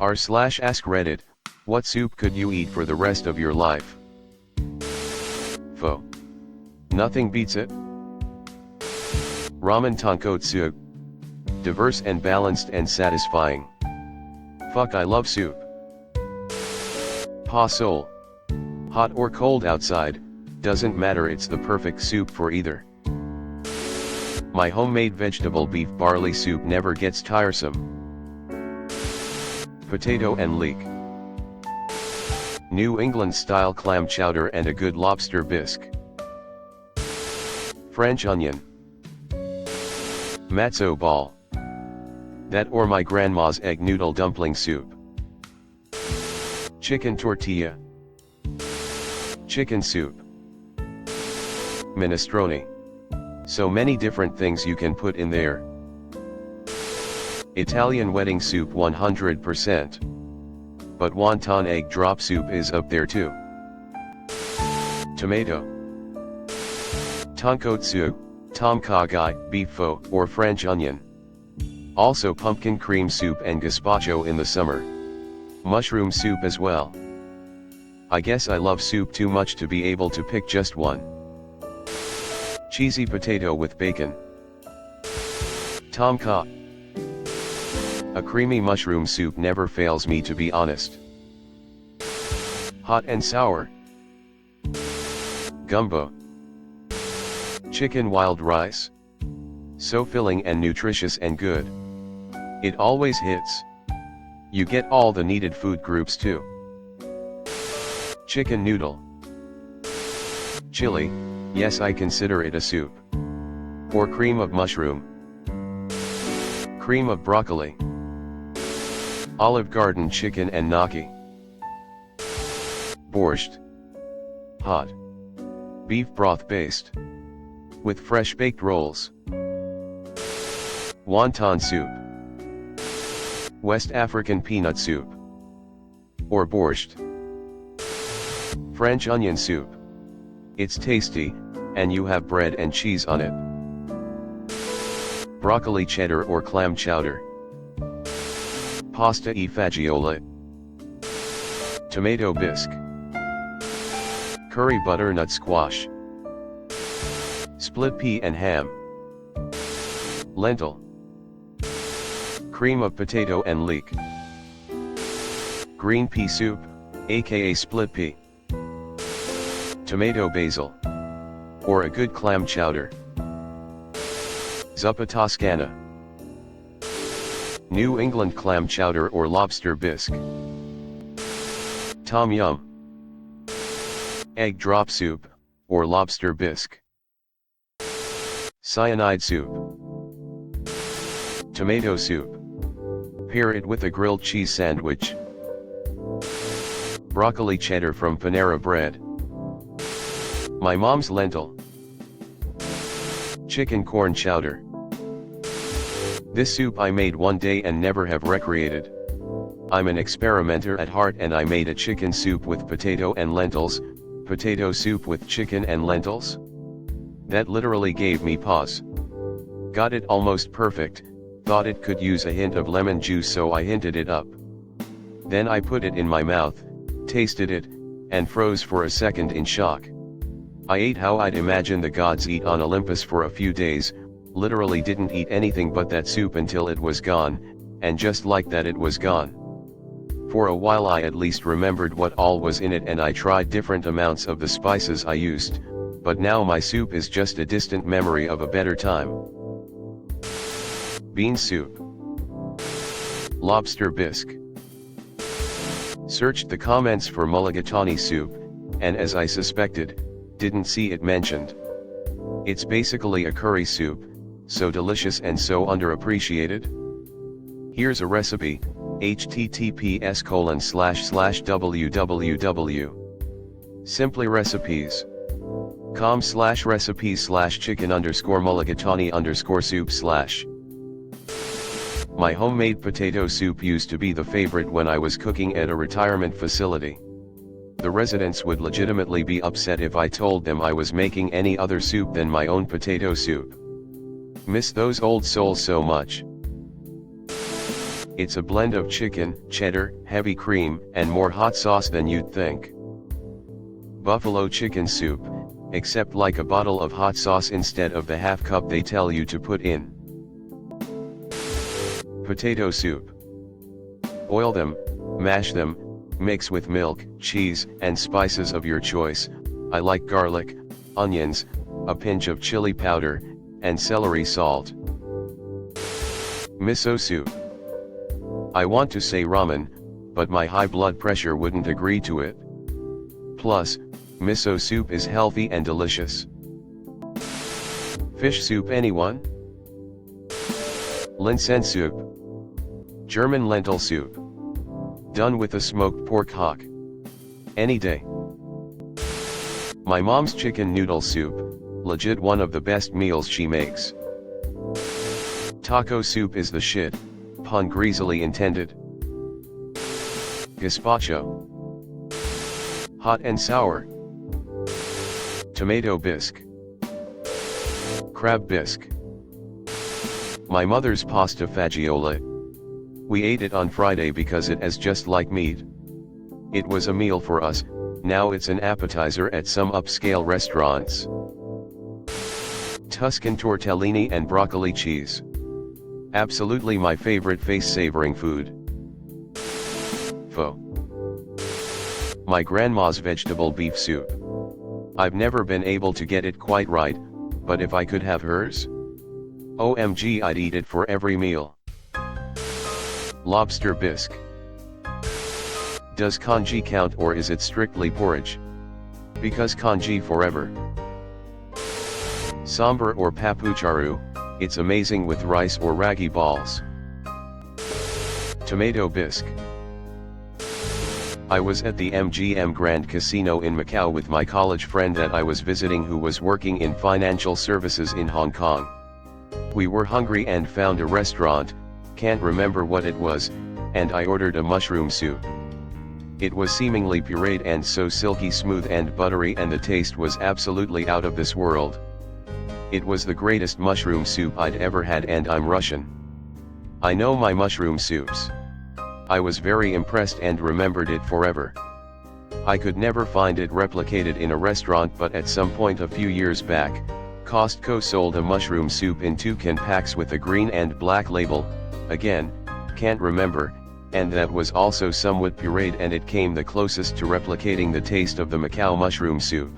r/AskReddit, what soup could you eat for the rest of your life? Pho. Nothing beats it. Ramen tonkotsu. Diverse and balanced and satisfying. Fuck, I love soup. Pa soul. Hot or cold outside, doesn't matter, it's the perfect soup for either. My homemade vegetable beef barley soup never gets tiresome. Potato and leek. New England style clam chowder and a good lobster bisque. French onion. Matzo ball. That or my grandma's egg noodle dumpling soup. Chicken tortilla. Chicken soup. Minestrone. So many different things you can put in there. Italian wedding soup 100%. But wonton egg drop soup is up there too. Tomato. Tonkotsu, tom kha gai, beef pho, or French onion. Also pumpkin cream soup and gazpacho in the summer. Mushroom soup as well. I guess I love soup too much to be able to pick just one. Cheesy potato with bacon. Tom kha. A creamy mushroom soup never fails me, to be honest. Hot and sour. Gumbo. Chicken wild rice. So filling and nutritious and good. It always hits. You get all the needed food groups too. Chicken noodle. Chili, yes, I consider it a soup. Or cream of mushroom. Cream of broccoli. Olive Garden chicken and gnocchi. Borscht. Hot. Beef broth based. With fresh baked rolls. Wonton soup. West African peanut soup. Or borscht. French onion soup. It's tasty, and you have bread and cheese on it. Broccoli cheddar or clam chowder. Pasta e fagioli. Tomato bisque. Curry butternut squash. Split pea and ham. Lentil. Cream of potato and leek. Green pea soup, aka split pea. Tomato basil. Or a good clam chowder. Zuppa Toscana. New England clam chowder or lobster bisque. Tom yum. Egg drop soup, or lobster bisque. Cyanide soup. Tomato soup. Pair it with a grilled cheese sandwich. Broccoli cheddar from Panera Bread. My mom's lentil. Chicken corn chowder. This soup I made one day and never have recreated. I'm an experimenter at heart, and I made a chicken soup with potato and lentils, potato soup with chicken and lentils. That literally gave me pause. Got it almost perfect, thought it could use a hint of lemon juice, so I hinted it up. Then I put it in my mouth, tasted it, and froze for a second in shock. I ate how I'd imagine the gods eat on Olympus for a few days, literally didn't eat anything but that soup until it was gone, and just like that it was gone. For a while I at least remembered what all was in it, and I tried different amounts of the spices I used, but now my soup is just a distant memory of a better time. Bean soup. Lobster bisque. Searched the comments for mulligatawny soup, and as I suspected, didn't see it mentioned. It's basically a curry soup, so delicious and so underappreciated. Here's a recipe, https://www.simplyrecipes/chicken_mulligatawny_soup/. My homemade potato soup used to be the favorite when I was cooking at a retirement facility. The residents would legitimately be upset if I told them I was making any other soup than my own potato soup. Miss those old souls so much. It's a blend of chicken, cheddar, heavy cream, and more hot sauce than you'd think. Buffalo chicken soup, except like a bottle of hot sauce instead of the half cup they tell you to put in. Potato soup. Boil them, mash them, mix with milk, cheese, and spices of your choice. I like garlic, onions, a pinch of chili powder, and celery salt. Miso soup. I want to say ramen, but my high blood pressure wouldn't agree to it. Plus, miso soup is healthy and delicious. Fish soup, anyone? Linsen soup. German lentil soup. Done with a smoked pork hock. Any day. My mom's chicken noodle soup, legit one of the best meals she makes. Taco soup is the shit, pun greasily intended. Gazpacho. Hot and sour. Tomato bisque. Crab bisque. My mother's pasta fagioli. We ate it on Friday because it is just like meat. It was a meal for us, now it's an appetizer at some upscale restaurants. Tuscan tortellini and broccoli cheese. Absolutely my favorite face-savoring food. Pho. My grandma's vegetable beef soup. I've never been able to get it quite right, but if I could have hers, OMG, I'd eat it for every meal. Lobster bisque. Does congee count or is it strictly porridge? Because congee forever. Sambar or papucharu, it's amazing with rice or ragi balls. Tomato bisque. I was at the MGM Grand Casino in Macau with my college friend that I was visiting who was working in financial services in Hong Kong. We were hungry and found a restaurant, can't remember what it was, and I ordered a mushroom soup. It was seemingly pureed and so silky smooth and buttery, and the taste was absolutely out of this world. It was the greatest mushroom soup I'd ever had, and I'm Russian. I know my mushroom soups. I was very impressed and remembered it forever. I could never find it replicated in a restaurant, but at some point a few years back, Costco sold a mushroom soup in 2-can packs with a green and black label, again, can't remember, and that was also somewhat pureed, and it came the closest to replicating the taste of the Macau mushroom soup.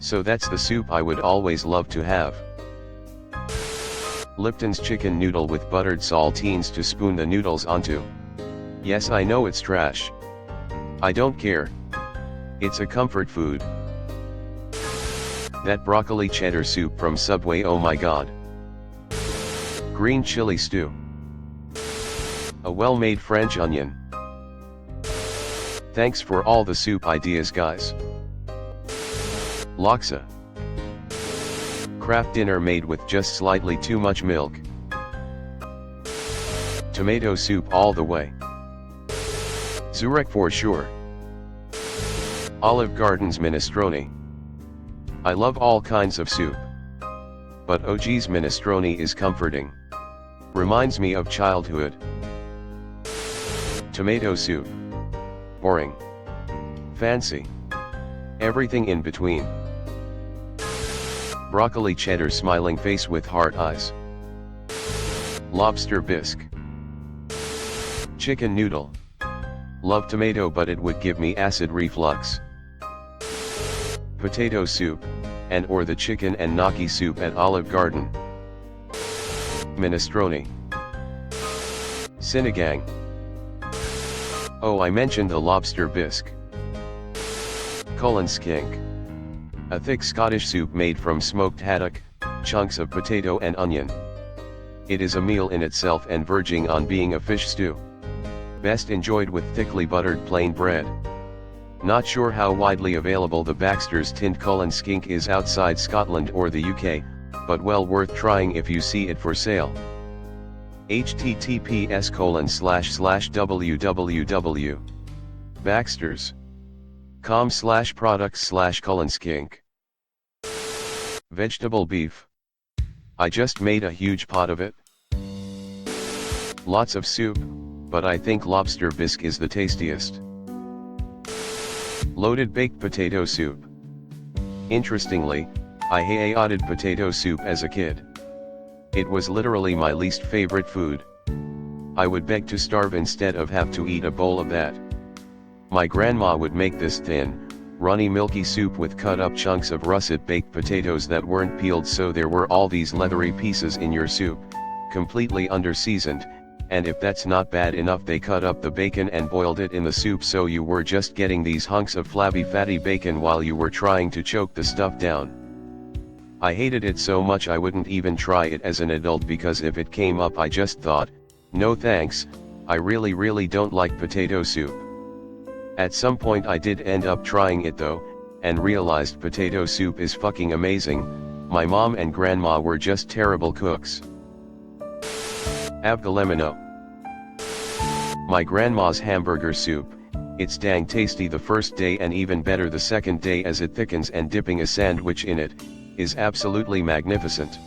So that's the soup I would always love to have. Lipton's chicken noodle with buttered saltines to spoon the noodles onto. Yes, I know it's trash. I don't care. It's a comfort food. That broccoli cheddar soup from Subway, oh my god. Green chili stew. A well-made French onion. Thanks for all the soup ideas, guys. Laksa. Kraft dinner made with just slightly too much milk. Tomato soup all the way. Zurich for sure. Olive Garden's minestrone. I love all kinds of soup. But OG's minestrone is comforting. Reminds me of childhood. Tomato soup. Boring. Fancy. Everything in between. Broccoli cheddar smiling face with heart eyes. Lobster bisque. Chicken noodle. Love tomato, but it would give me acid reflux. Potato soup, and or the chicken and gnocchi soup at Olive Garden. Minestrone. Sinigang. Oh, I mentioned the lobster bisque. Cullen skink. A thick Scottish soup made from smoked haddock, chunks of potato and onion. It is a meal in itself and verging on being a fish stew. Best enjoyed with thickly buttered plain bread. Not sure how widely available the Baxter's tinned Cullen skink is outside Scotland or the UK, but well worth trying if you see it for sale. https://www.baxters.com/products/Cullen skink. Vegetable beef. I just made a huge pot of it. Lots of soup, but I think lobster bisque is the tastiest. Loaded baked potato soup. Interestingly, I hated potato soup as a kid. It was literally my least favorite food. I would beg to starve instead of have to eat a bowl of that. My grandma would make this thin, runny milky soup with cut up chunks of russet baked potatoes that weren't peeled, so there were all these leathery pieces in your soup, completely under-seasoned, and if that's not bad enough, they cut up the bacon and boiled it in the soup, so you were just getting these hunks of flabby fatty bacon while you were trying to choke the stuff down. I hated it so much I wouldn't even try it as an adult, because if it came up I just thought, no thanks, I really don't like potato soup. At some point I did end up trying it though, and realized potato soup is fucking amazing. My mom and grandma were just terrible cooks. Avgalemino. My grandma's hamburger soup. It's dang tasty the first day and even better the second day as it thickens, and dipping a sandwich in it is absolutely magnificent.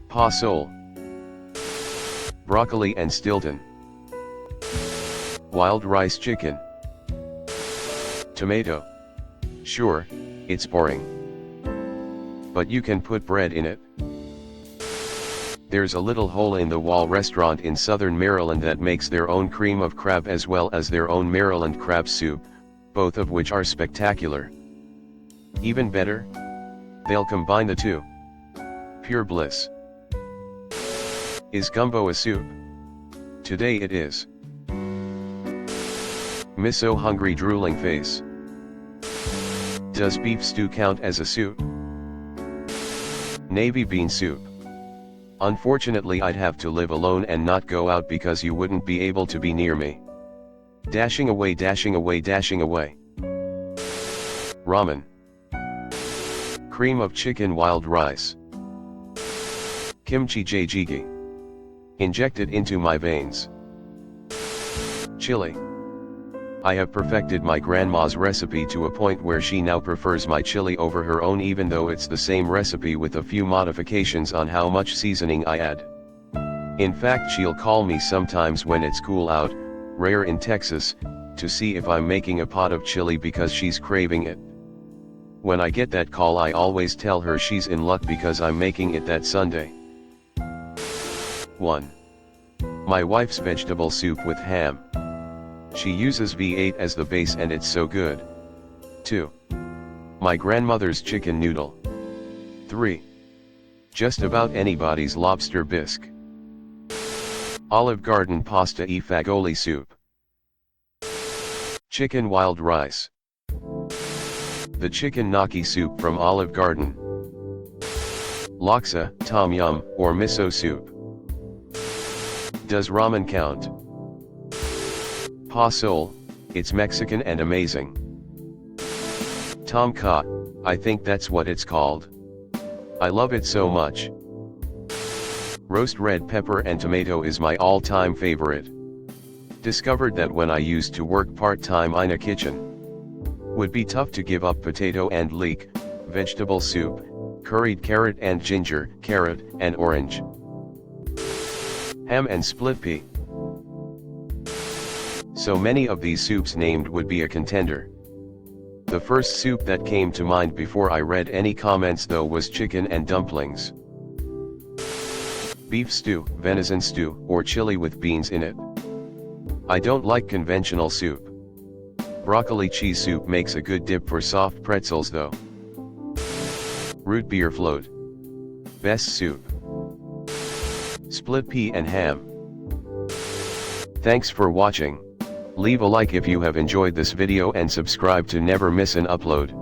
Pa Sol. Broccoli and Stilton. Wild rice chicken. Tomato. Sure, it's boring, but you can put bread in it. There's a little hole-in-the-wall restaurant in southern Maryland that makes their own cream of crab as well as their own Maryland crab soup, both of which are spectacular. Even better, they'll combine the two. Pure bliss. Is gumbo a soup? Today it is. Miso hungry drooling face. Does beef stew count as a soup? Navy bean soup. Unfortunately I'd have to live alone and not go out because you wouldn't be able to be near me. Dashing away, dashing away, dashing away. Ramen. Cream of chicken, wild rice. Kimchi jjigae. Injected into my veins. Chili. I have perfected my grandma's recipe to a point where she now prefers my chili over her own, even though it's the same recipe with a few modifications on how much seasoning I add. In fact, she'll call me sometimes when it's cool out, rare in Texas, to see if I'm making a pot of chili because she's craving it. When I get that call I always tell her she's in luck because I'm making it that Sunday. 1. My wife's vegetable soup with ham. She uses V8 as the base and it's so good. 2. My grandmother's chicken noodle. 3. Just about anybody's lobster bisque. Olive Garden pasta e fagioli soup. Chicken wild rice. The chicken gnocchi soup from Olive Garden. Laksa, tom yum, or miso soup. Does ramen count? Pa Sol, it's Mexican and amazing. Tom Kha, I think that's what it's called. I love it so much. Roast red pepper and tomato is my all-time favorite. Discovered that when I used to work part-time in a kitchen. Would be tough to give up potato and leek, vegetable soup, curried carrot and ginger, carrot and orange. Ham and split pea. So many of these soups named would be a contender. The first soup that came to mind before I read any comments though was chicken and dumplings. Beef stew, venison stew, or chili with beans in it. I don't like conventional soup. Broccoli cheese soup makes a good dip for soft pretzels though. Root beer float. Best soup. Split pea and ham. Thanks for watching. Leave a like if you have enjoyed this video and subscribe to never miss an upload.